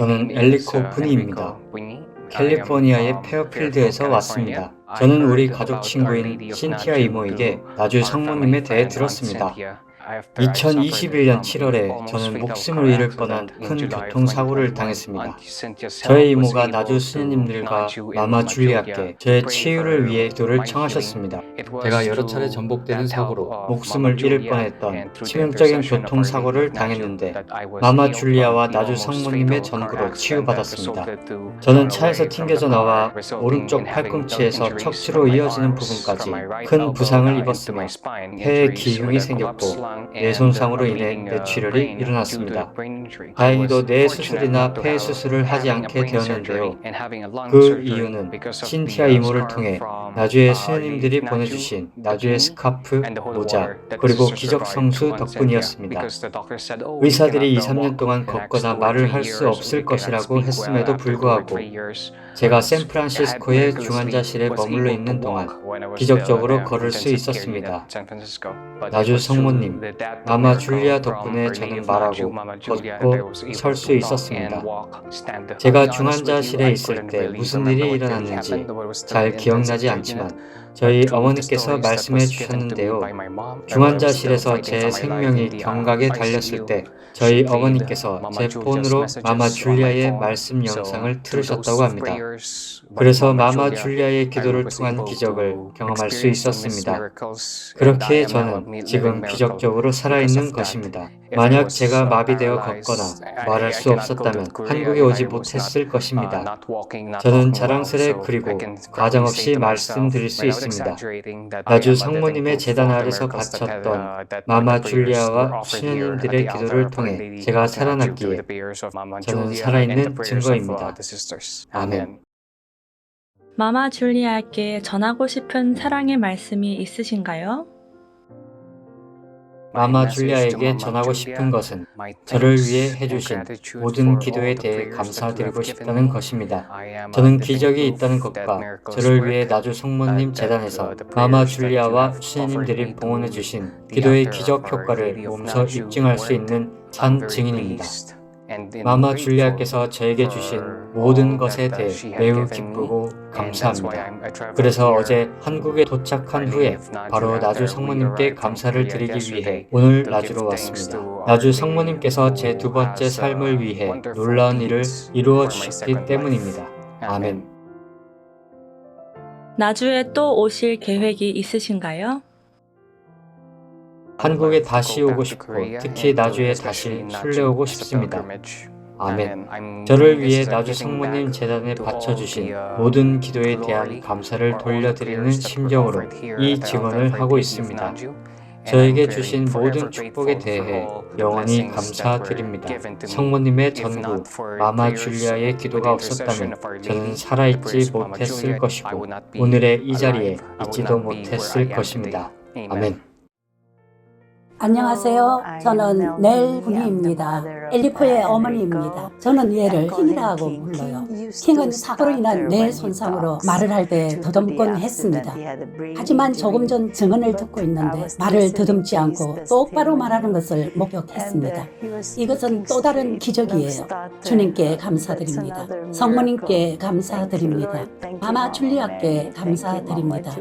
저는 엘리코 푸니입니다. 캘리포니아의 페어필드에서 왔습니다. 저는 우리 가족 친구인 신티아 이모에게 나주 성모님에 대해 들었습니다. 2021년 7월에 저는 목숨을 잃을 뻔한 큰 교통사고를 당했습니다. 저의 이모가 나주 수녀님들과 마마 줄리아께 저의 치유를 위해 기도를 청하셨습니다. 제가 여러 차례 전복되는 사고로 목숨을 잃을 뻔했던 치명적인 교통사고를 당했는데 마마 줄리아와 나주 성모님의 전구로 치유받았습니다. 저는 차에서 튕겨져 나와 오른쪽 팔꿈치에서 척추로 이어지는 부분까지 큰 부상을 입었으며 폐에 기흉이 생겼고 뇌 손상으로 인해 뇌출혈이 일어났습니다. 다행히도 뇌 수술이나 폐 수술을 하지 않게 되었는데요. 그 이유는 신티아 이모를 통해 나주의 수녀님들이 보내주신 나주의 스카프, 모자, 그리고 기적 성수 덕분이었습니다. 의사들이 2, 3년 동안 걷거나 말을 할 수 없을 것이라고 했음에도 불구하고 제가 샌프란시스코의 중환자실에 머물러 있는 동안 기적적으로 걸을 수 있었습니다. 나주 성모님, 마마 줄리아 덕분에 저는 말하고 걷고 설 수 있었습니다. 제가 중환자실에 있을 때 무슨 일이 일어났는지 잘 기억나지 않지만 저희 어머니께서 말씀해 주셨는데요. 중환자실에서 제 생명이 경각에 달렸을 때 저희 어머니께서 제 폰으로 마마 줄리아의 말씀 영상을 틀으셨다고 합니다. 그래서 마마 줄리아의 기도를 통한 기적을 경험할 수 있었습니다. 그렇게 저는 지금 기적적으로 살아있는 것입니다. 만약 제가 마비되어 걷거나 말할 수 없었다면 한국에 오지 못했을 것입니다. 저는 자랑스레 그리고 가정없이 말씀드릴 수 있습니다. 나주 성모님의 제단 아래서 갇혔던 마마 줄리아와 수녀님들의 기도를 통해 제가 살아났기에 저는 살아있는 증거입니다. 아멘. 마마 줄리아께 전하고 싶은 사랑의 말씀이 있으신가요? 마마 줄리아에게 전하고 싶은 것은 저를 위해 해주신 모든 기도에 대해 감사드리고 싶다는 것입니다. 저는 기적이 있다는 것과 저를 위해 나주 성모님 재단에서 마마 줄리아와 수녀님들이 봉헌해 주신 기도의 기적 효과를 몸소 입증할 수 있는 산 증인입니다. 마마 줄리아께서 저에게 주신 모든 것에 대해 매우 기쁘고 감사합니다. 그래서 어제 한국에 도착한 후에 바로 나주 성모님께 감사를 드리기 위해 오늘 나주로 왔습니다. 나주 성모님께서 제 두 번째 삶을 위해 놀라운 일을 이루어 주셨기 때문입니다. 아멘. 나주에 또 오실 계획이 있으신가요? 한국에 다시 오고 싶고 특히 나주에 다시 순례오고 싶습니다. 아멘. 저를 위해 나주 성모님 재단에 바쳐주신 모든 기도에 대한 감사를 돌려드리는 심정으로 이 증언을 하고 있습니다. 저에게 주신 모든 축복에 대해 영원히 감사드립니다. 성모님의 전구, 마마 줄리아의 기도가 없었다면 저는 살아있지 못했을 것이고 오늘의 이 자리에 있지도 못했을 것입니다. 아멘. 안녕하세요. 저는 넬 군희입니다. 엘리코의 어머니입니다. 저는 얘를 킹이라고 불러요. 킹은 사고로 인한 뇌 손상으로 말을 할 때 더듬곤 했습니다. 하지만 조금 전 증언을 듣고 있는데 말을 더듬지 않고 똑바로 말하는 것을 목격했습니다. 이것은 또 다른 기적이에요. 주님께 감사드립니다. 성모님께 감사드립니다. 마마 줄리아께 감사드립니다.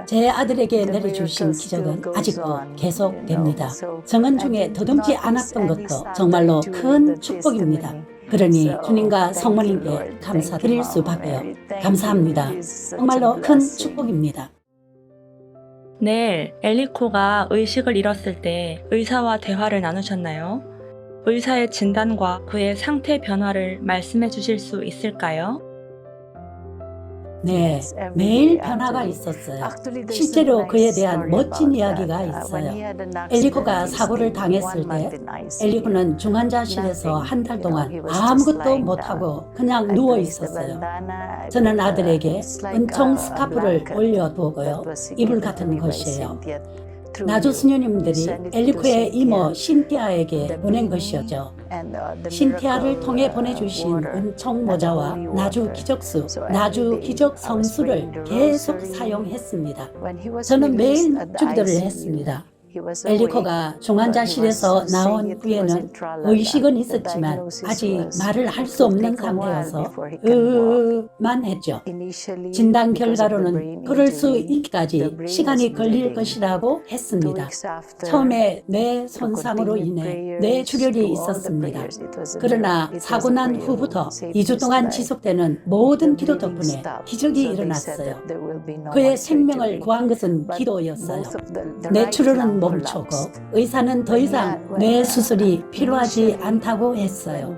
제 아들에게 내려주신 기적은 아직도 계속됩니다. 증언 중에 더듬지 않았던 것도 정말로 큰 축복입니다. 그러니 주님과 성모님께 감사드릴 수밖에요. 감사합니다. 정말로 큰 축복입니다. 내일 엘리코가 의식을 잃었을 때 의사와 대화를 나누셨나요? 의사의 진단과 그의 상태 변화를 말씀해 주실 수 있을까요? 네, 매일 변화가 있었어요. 실제로 그에 대한 멋진 이야기가 있어요. 엘리코가 사고를 당했을 때 엘리코는 중환자실에서 한 달 동안 아무것도 못하고 그냥 누워 있었어요. 저는 아들에게 은총 스카프를 올려두고요. 이불 같은 것이에요. 나주 수녀님들이 엘리코의 이모 신티아에게 보낸 것이었죠. 신티아를 통해 보내주신 은총 모자와 나주 기적수, 나주 기적 성수를 계속 사용했습니다. 저는 매일 묵주기도를 했습니다. 엘리코가 중환자실에서 나온 후에는 의식은 있었지만 아직 말을 할 수 없는 상태여서 만 했죠. 진단 결과로는 그럴 수 있기까지 시간이 걸릴 것이라고 했습니다. 처음에 뇌 손상으로 인해 뇌출혈이 있었습니다. 그러나 사고 난 후부터 2주 동안 지속되는 모든 기도 덕분에 기적이 일어났어요. 그의 생명을 구한 것은 기도였어요. 뇌출혈은 멈추고 의사는 더 이상 뇌 수술이 필요하지 않다고 했어요.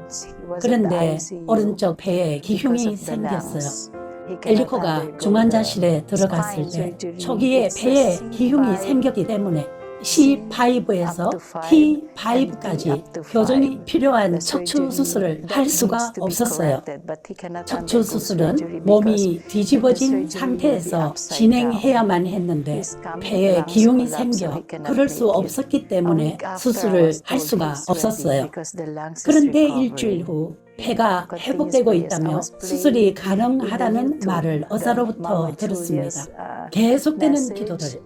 그런데 오른쪽 폐에 기흉이 생겼어요. 엘리코가 중환자실에 들어갔을 때 초기에 폐에 기흉이 생겼기 때문에 C5에서 T5까지 교정이 필요한 척추 수술을 할 수가 없었어요. 척추 수술은 몸이 뒤집어진 상태에서 진행해야만 했는데 폐에 기흉이 생겨 그럴 수 없었기 때문에 수술을 할 수가 없었어요. 그런데 일주일 후 폐가 회복되고 있다며 수술이 가능하다는 말을 의사로부터 들었습니다. 계속되는 기도들.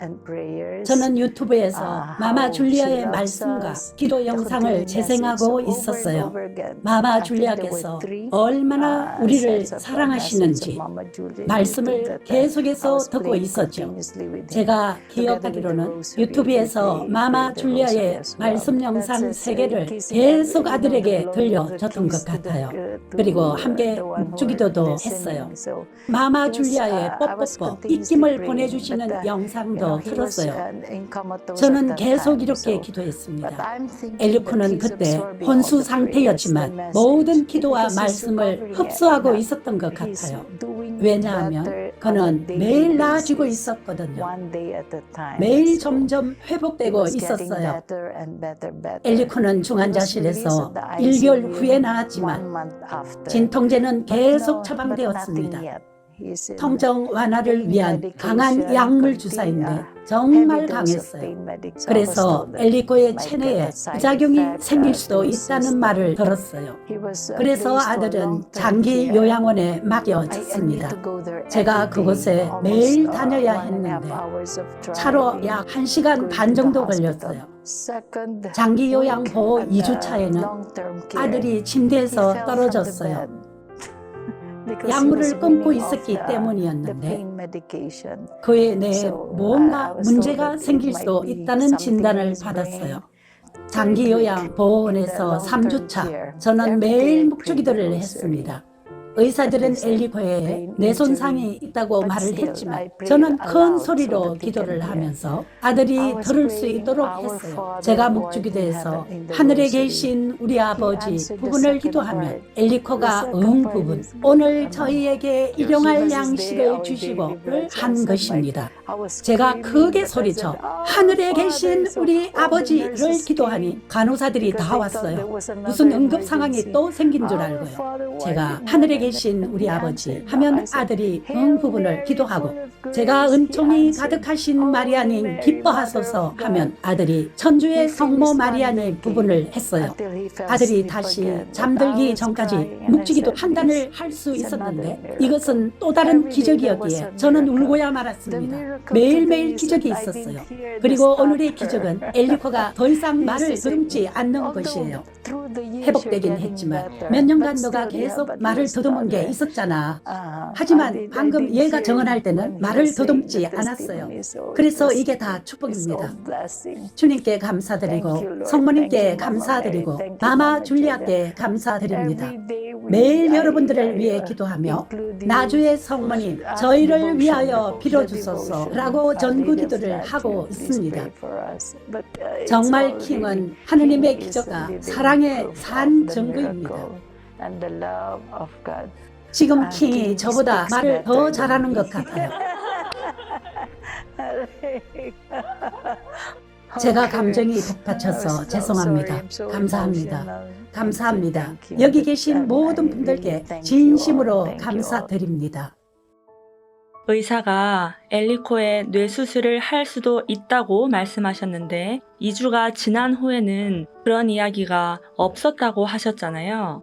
저는 유튜브에서 마마 줄리아의 말씀과 기도 영상을 재생하고 있었어요. 마마 줄리아께서 얼마나 우리를 사랑하시는지 말씀을 계속해서 듣고 있었죠. 제가 기억하기로는 유튜브에서 마마 줄리아의 말씀 영상 3개를 계속 아들에게 들려줬던 것 같아요. 그리고 함께 묵주기도도 했어요. 마마 줄리아의 뽀뽀뽀 입김을 보내주시는 영상도 들었어요. 저는 계속 이렇게 기도했습니다. 엘리코는 그때 혼수 상태였지만 모든 기도와 말씀을 흡수하고 있었던 것 같아요. 왜냐하면 그는 매일 나아지고 있었거든요. 매일 점점 회복되고 있었어요. 엘리코는 중환자실에서 1개월 후에 나았지만 진통제는 계속 처방되었습니다. 통증 완화를 위한 강한 약물 주사인데 정말 강했어요. 그래서 엘리코의 체내에 부작용이 생길 수도 있다는 말을 들었어요. 그래서 아들은 장기 요양원에 맡겨졌습니다. 제가 그곳에 매일 다녀야 했는데 차로 약 1시간 반 정도 걸렸어요. 장기 요양 보호 2주차에는 아들이 침대에서 떨어졌어요. 약물을 끊고 있었기 때문이었는데 그의 뇌에 뭔가 문제가 생길 수도 있다는 진단을 받았어요. 장기 요양 보호원에서 3주차 저는 매일 묵주기도를 했습니다. 의사들은 엘리코에 뇌 손상이 있다고 말을 했지만 저는 큰 소리로 기도를 하면서 아들이 들을 수 있도록 했어요. 제가 묵주기도에서 하늘에 계신 우리 아버지 부분을 기도하면 엘리코가 부분 오늘 저희에게 일용할 양식을 주시고를 한 것입니다. 제가 크게 소리쳐 하늘에 계신 우리 아버지를 기도하니 간호사들이 다 왔어요. 무슨 응급 상황이 또 생긴 줄 알고요. 제가 하늘에 계신 우리 아버지 하면 아들이 부분을 기도하고 제가 은총이 가득하신 마리아님 기뻐하소서 하면 아들이 천주의 성모 마리아님 부분을 했어요. 아들이 다시 잠들기 전까지 묵주기도 판단을 할 수 있었는데 이것은 또 다른 기적이었기에 저는 울고야 말았습니다. 매일매일 기적이 있었어요. 그리고 오늘의 기적은 엘리코가 더 이상 말을 더듬지 않는 것이에요. 회복되긴 했지만 몇 년간 너가 계속 말을 더듬은 게 있었잖아. 하지만 방금 얘가 정언할 때는 말을 더듬지 않았어요. 그래서 이게 다 축복입니다. 주님께 감사드리고 성모님께 감사드리고 마마 줄리아께 감사드립니다. 매일 여러분들을 위해 기도하며 나주의 성모님 저희를 위하여 빌어주소서 라고 전구기도를 하고 있습니다. 정말 킹은 하느님의 기적과 사랑의 산 증거입니다. 지금 킹이 저보다 말을 더 잘하는 것 같아요. 제가 감정이 북받쳐서 죄송합니다. 감사합니다. 감사합니다. 여기 계신 모든 분들께 진심으로 감사드립니다. 의사가 엘리코의 뇌수술을 할 수도 있다고 말씀하셨는데 2주가 지난 후에는 그런 이야기가 없었다고 하셨잖아요.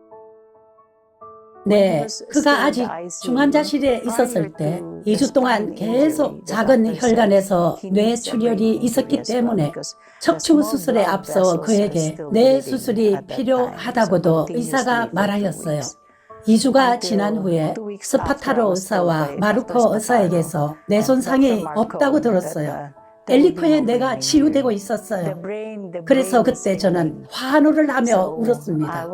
네, 그가 아직 중환자실에 있었을 때 2주 동안 계속 작은 혈관에서 뇌출혈이 있었기 때문에 척추 수술에 앞서 그에게 뇌 수술이 필요하다고도 의사가 말하였어요. 2주가 지난 후에 스파타로 의사와 마르코 의사에게서 뇌 손상이 없다고 들었어요. 엘리코의 뇌가 치유되고 있었어요. 그래서 그때 저는 환호를 하며 울었습니다.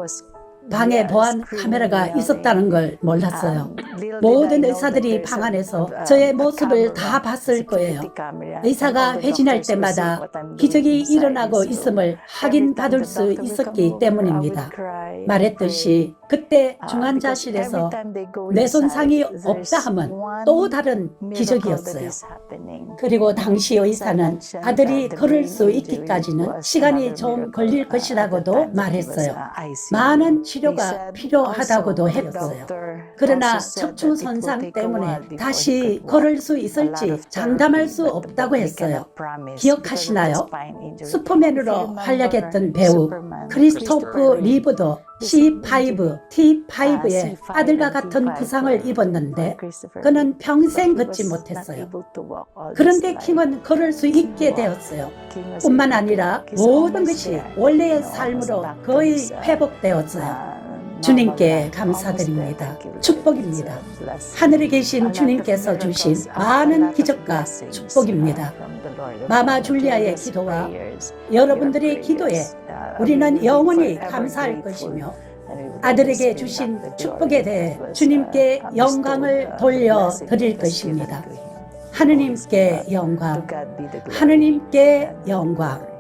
방에 보안 카메라가 있었다는 걸 몰랐어요. 모든 의사들이 방 안에서 저의 모습을 다 봤을 거예요. 의사가 회진할 때마다 기적이 일어나고 있음을 확인받을 수 있었기 때문입니다. 말했듯이 그때 중환자실에서 뇌 손상이 없다 하면 또 다른 기적이었어요. 그리고 당시 의사는 아들이 걸을 수 있기까지는 시간이 좀 걸릴 것이라고도 말했어요. 많은 치료가 필요하다고도 했어요. 그러나 척추 손상 때문에 다시 걸을 수 있을지 장담할 수 없다고 했어요. 기억하시나요? 슈퍼맨으로 활약했던 배우 크리스토프 리브도 C5, T5의 아들과 같은 부상을 입었는데 그는 평생 걷지 못했어요. 그런데 킹은 걸을 수 있게 되었어요. 뿐만 아니라 모든 것이 원래의 삶으로 거의 회복되었어요. 주님께 감사드립니다. 축복입니다. 하늘에 계신 주님께서 주신 많은 기적과 축복입니다. 마마 줄리아의 기도와 여러분들의 기도에 우리는 영원히 감사할 것이며 아들에게 주신 축복에 대해 주님께 영광을 돌려드릴 것입니다. 하느님께 영광, 하느님께 영광.